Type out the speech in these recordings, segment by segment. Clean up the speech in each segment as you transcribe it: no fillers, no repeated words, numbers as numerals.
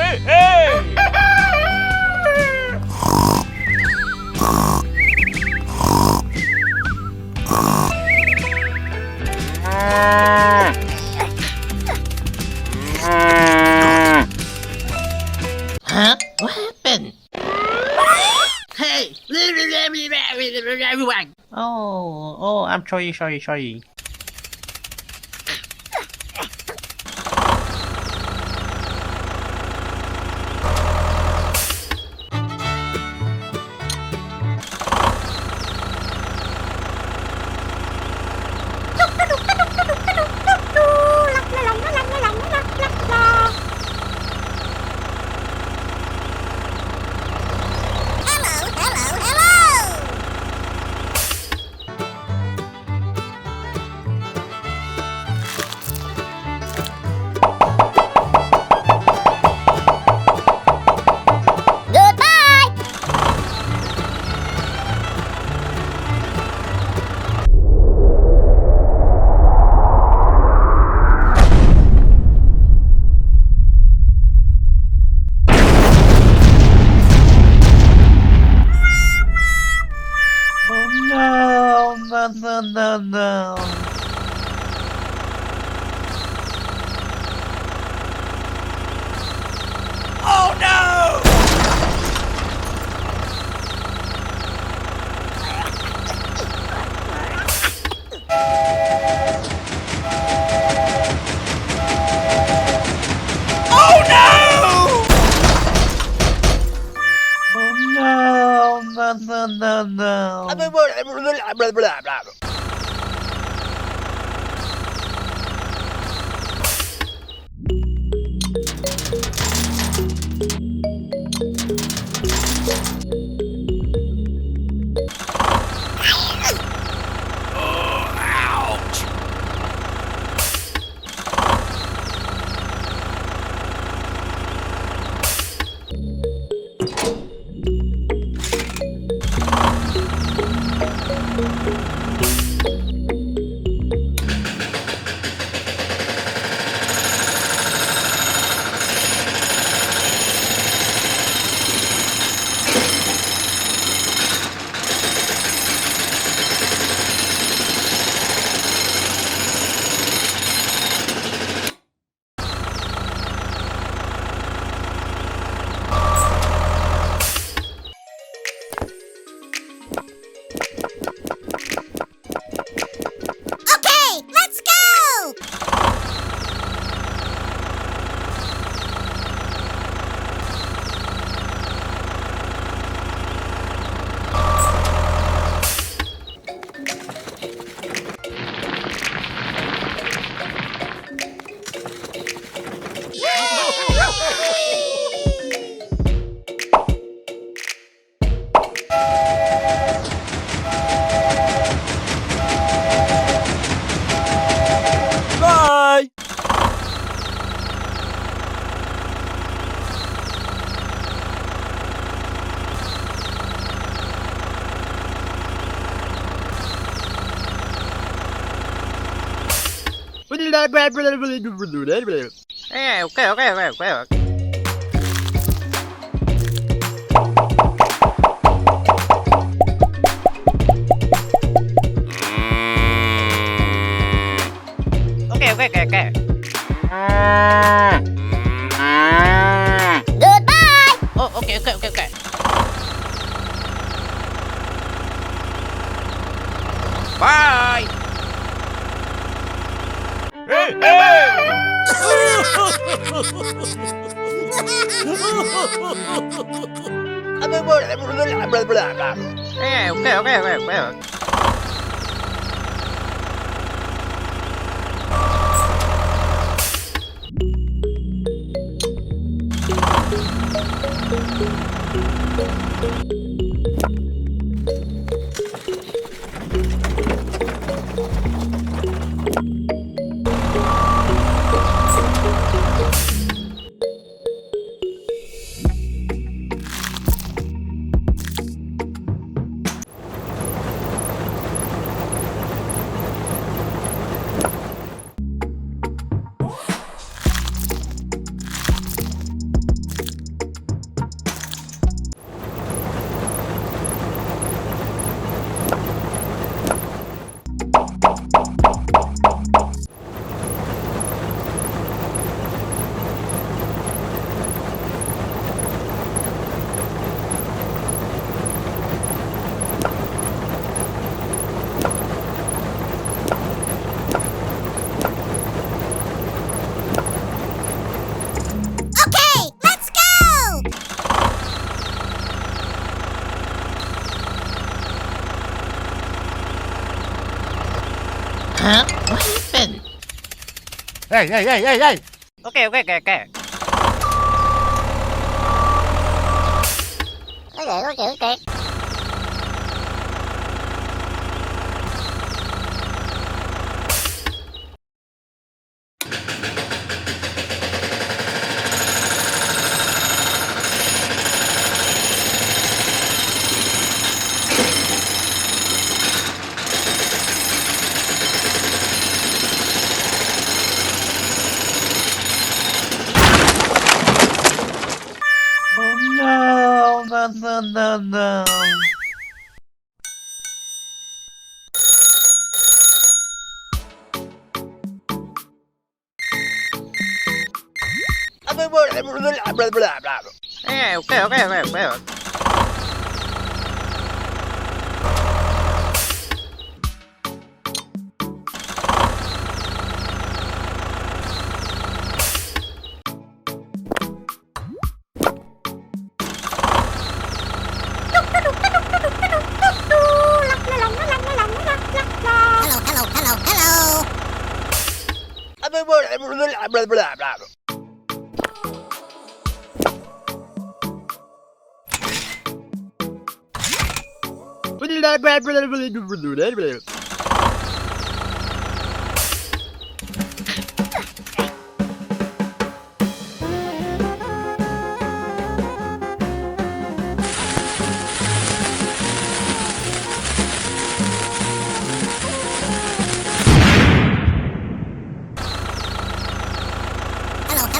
Hey, hey! Huh? What happened? Hey! Everyone! Oh, I'm sorry. Oh no. Oh no! Oh no! Oh no. Okay, let's go! Bye! Hey, okay. Okay. Goodbye! Oh, okay. Bye! Hey, hey! Hey, okay. Hey! Okay. Oh no! Hey, okay.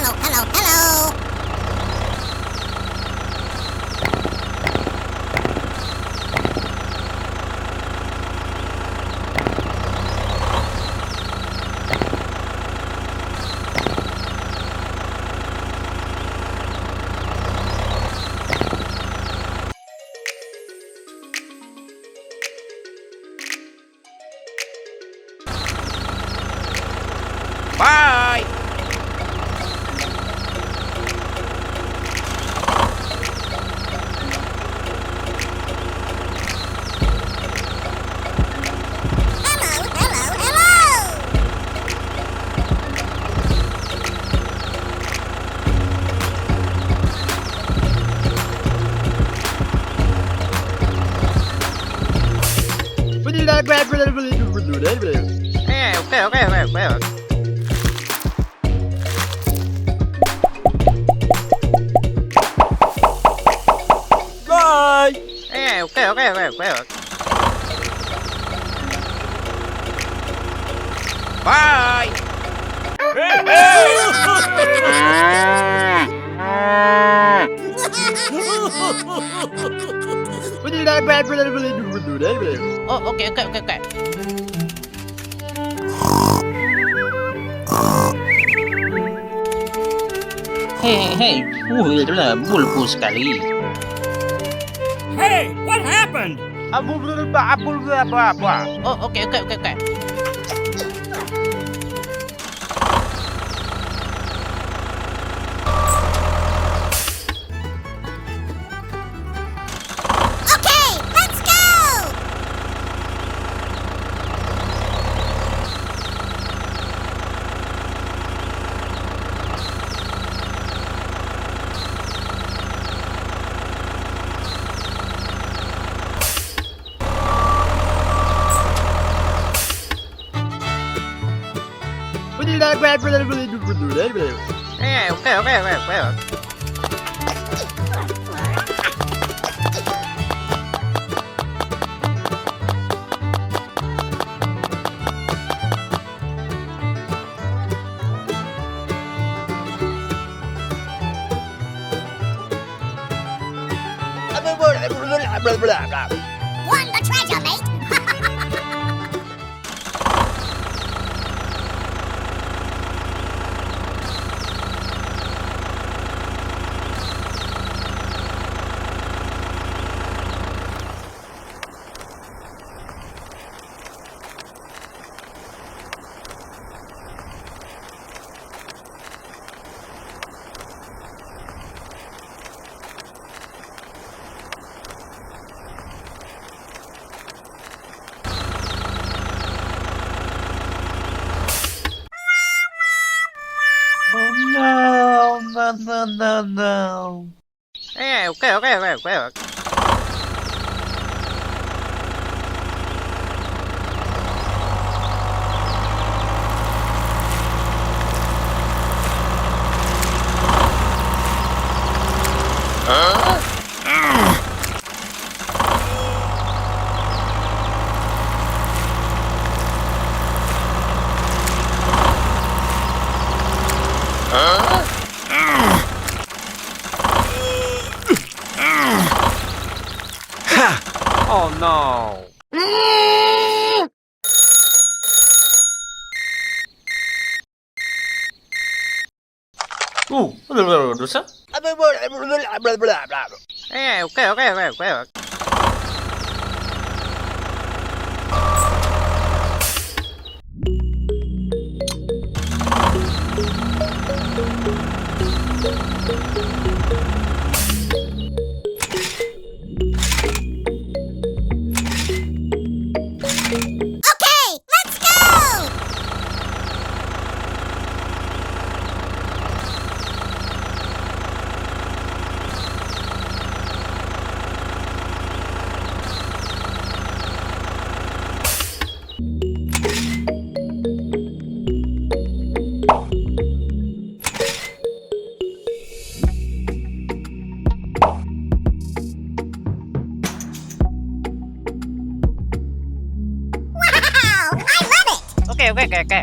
Hello. Hello. Bye. Hello. Hey, okay. Bye! Hey, okay. Bye. Oh, okay. Hey, bulbul sekali. Hey! What happened? Oh, okay. Okay, let's go. Hey, okay. Won the treasure, mate. no. Okay, okay. Oh no. Dosa? Okay. Okay, let's go! Wow, I love it! Okay.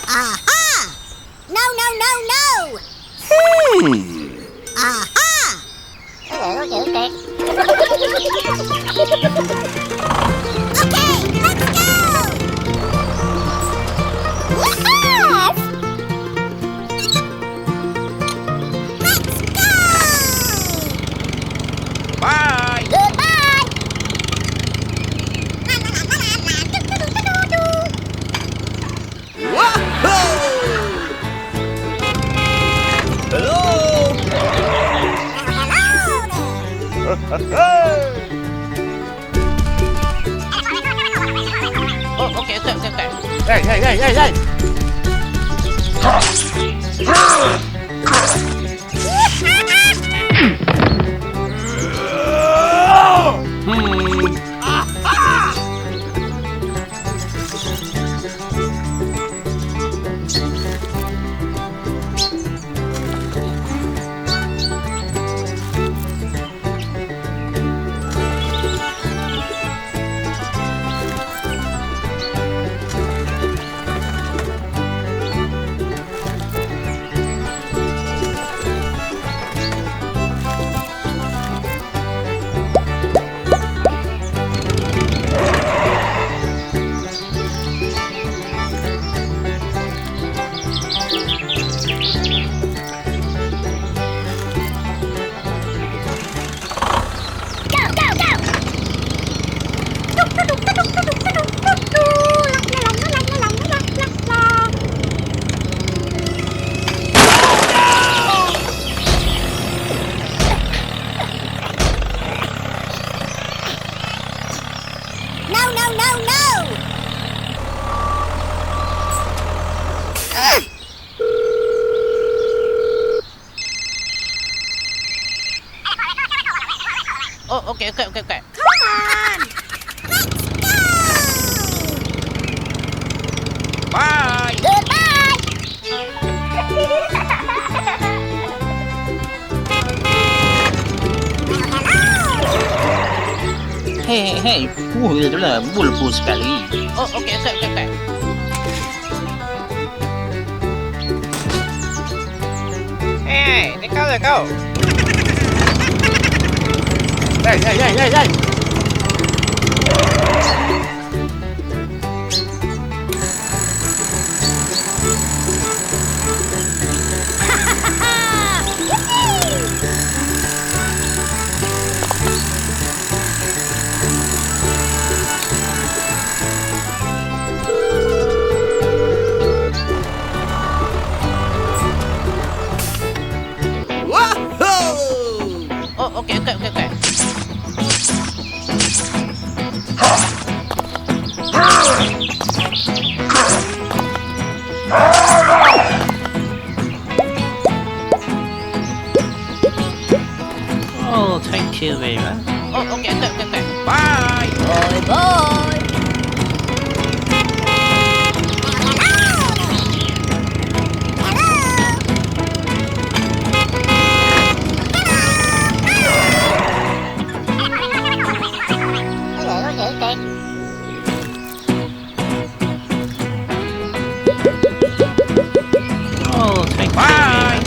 Aha! No! Aha! Okay, let's go! Yes! Let's go! Bye. Goodbye! Oh, okay. Hey. No! Oh, okay. Come on! Let's go! Bye. Goodbye! Hei, bulbul sekali. Oh, okay. let's go. Hey, hey, hey, hey, hey. Oh, okay, okay, okay, okay. Oh, thank you very much. Oh, okay, okay, okay, okay. Bye. Bye bye. Oh, thank you very Bye. much.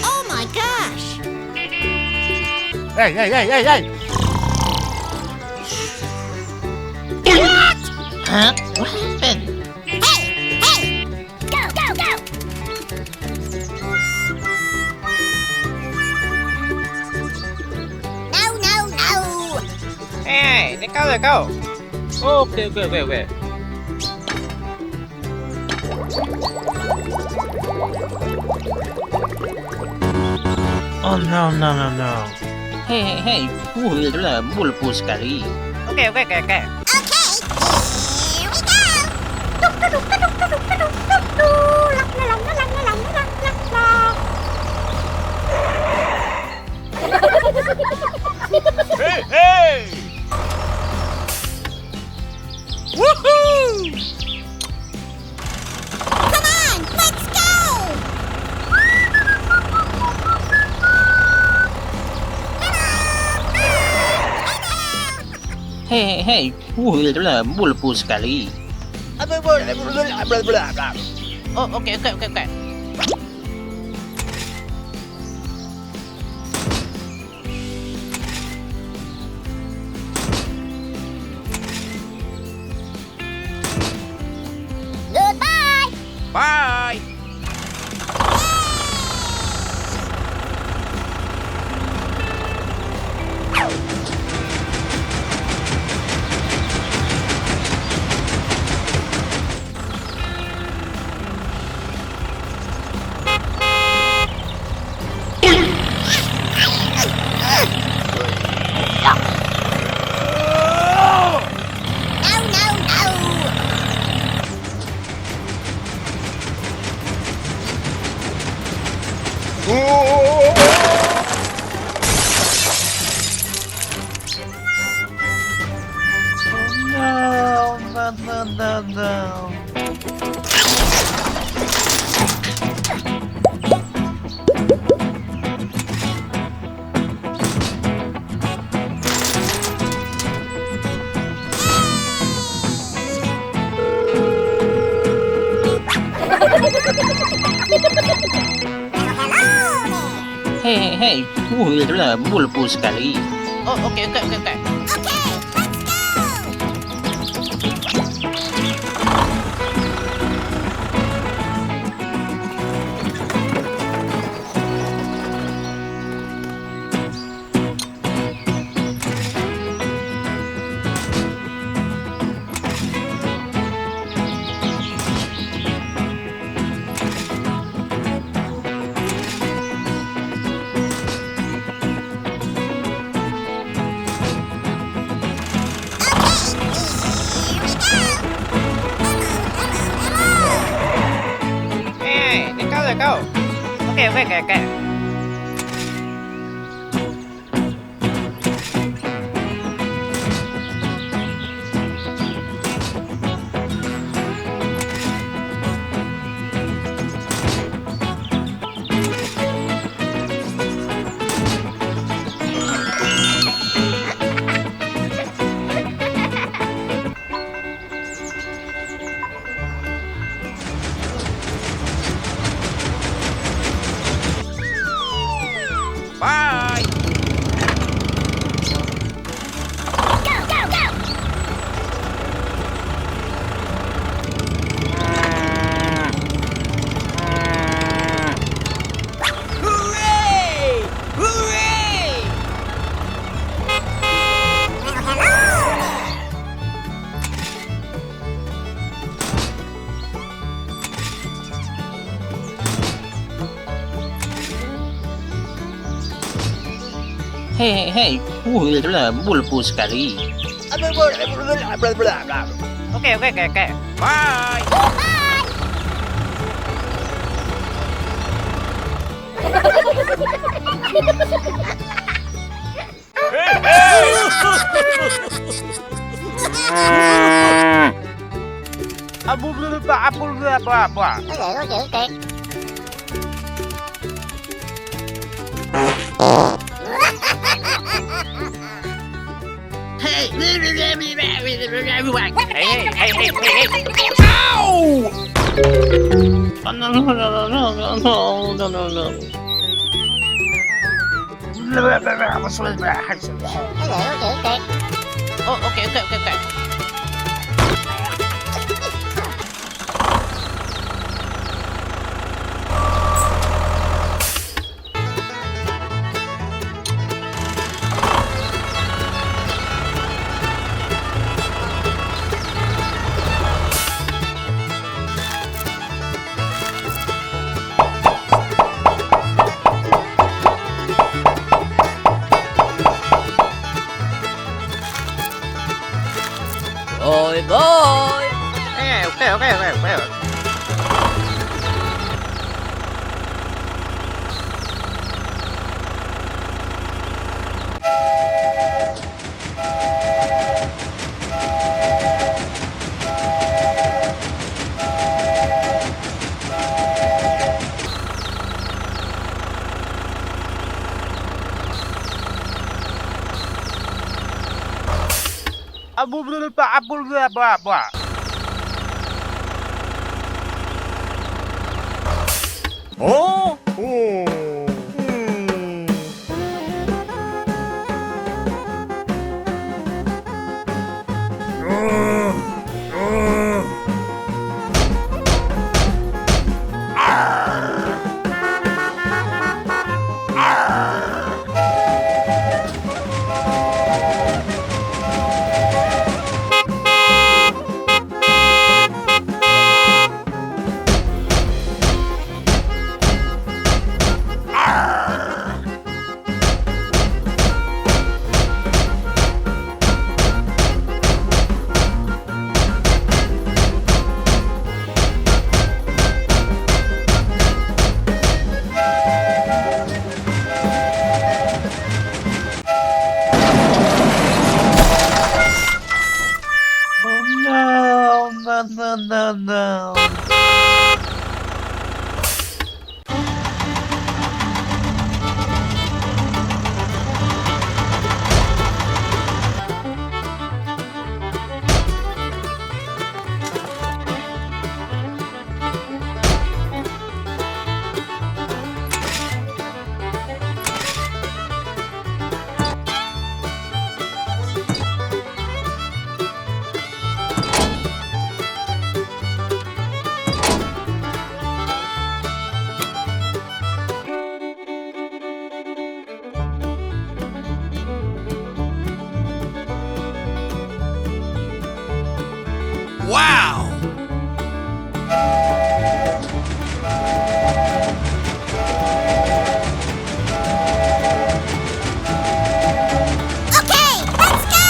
Oh my gosh! Hey, hey, hey, hey, hey. Huh? What happened? Hey! Hey! Go! Go! Go! No! No! No! Hey, let's go, let's go. Okay, okay, okay, okay. Oh no, no, no, no. Hey, hey, hey. Bulbul sekali. Okay, okay, okay, okay. Okay, here we go! Hey, hey. Woohoo! Come on, let's go! Hey, hey, hey. Bulbul sekali. Oh, okay, okay, okay, okay. Goodbye! Bye. No! No! No! No, no, no, no, no. Hello there! Hey, hey, hey. Bulbul sekali. Oh, okay, okay, okay, okay. Okay, let's go! Okay. Bye! Go, go, go! Hooray! Hooray! Well, hello there. Hei, bulbul sekali. Okay. Bye! Goodbye! Hey, hey! Okay. Hey! Hey! Ow! Oh, no. Okay. Oh, okay. Bye! Okay. Oh? No. Wow! Okay, let's go!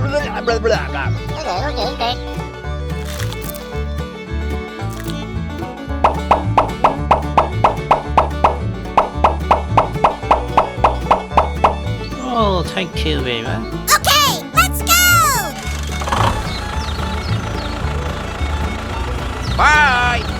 little goose egg. Oh, thank you very much. Okay, let's go! Bye.